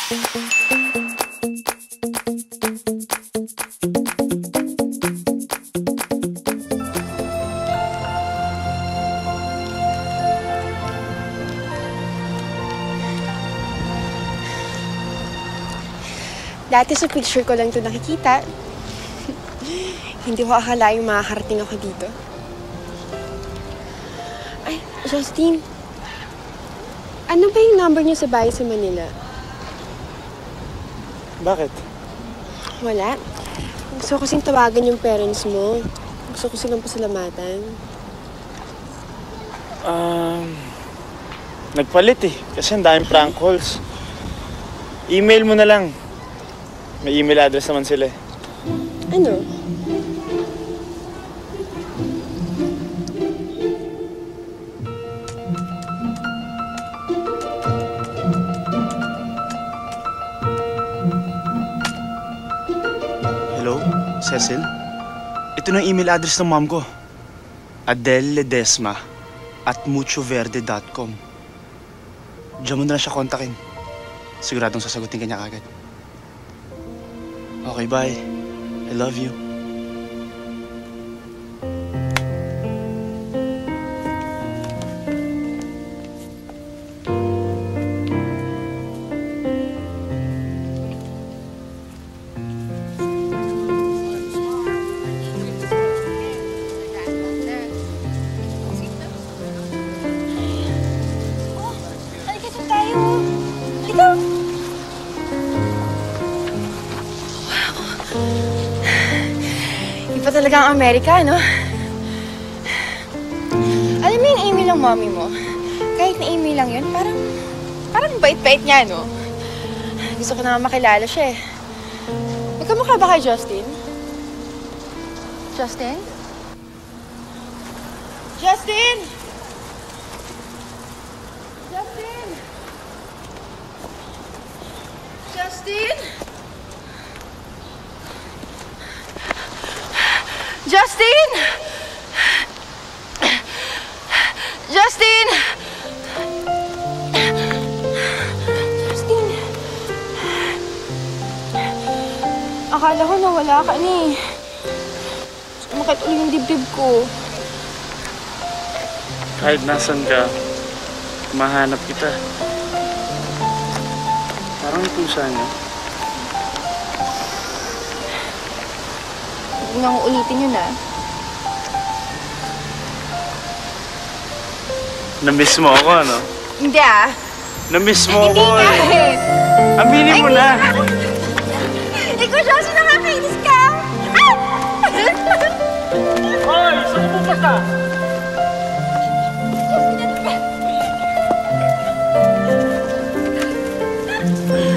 Dati sa picture ko lang ito nakikita. Hindi ko akalaing makakarating ako dito. Ay, Justin. Ano ba yung number niyo sa bahay sa Manila? Bakit? Wala. Gusto ko kasing tawagan yung parents mo. Gusto ko silang pasalamatan. Nagpalit eh. Kasi ang daming prank calls. Email mo na lang. May email address naman sila eh. Ano? Hello, Cecil? Ito na yung email address ng mom ko. adelledesma@muchoverde.com. Diyan mo na lang siya kontakin. Siguradong sasagutin ka niya kagad. Okay, bye. I love you. Iba talaga ang Amerika, no? Alam mo yung email ng mommy mo? Kahit na email lang yun, parang bait-bait niya, no? Gusto ko naman makilala siya, eh. Magkamukha ba kay Justin? Justin? Justin! Justin! Justin! Justin! Justin! Justin! Akala ko nawala ka ni. Sumakit ulit yung dibdib ko. Kahit nasan ka, mahanap kita. Parang pusa niya. Huwag nga akong ulitin yun, ah. Na-miss mo ako, ano? Hindi, ah. Na-miss mo ako, Hindi eh. nga, eh. Aminin mo na! Ikaw, Josie, nakakainis ka! Hoy! Saan mo pupunta? Justin, ano ba?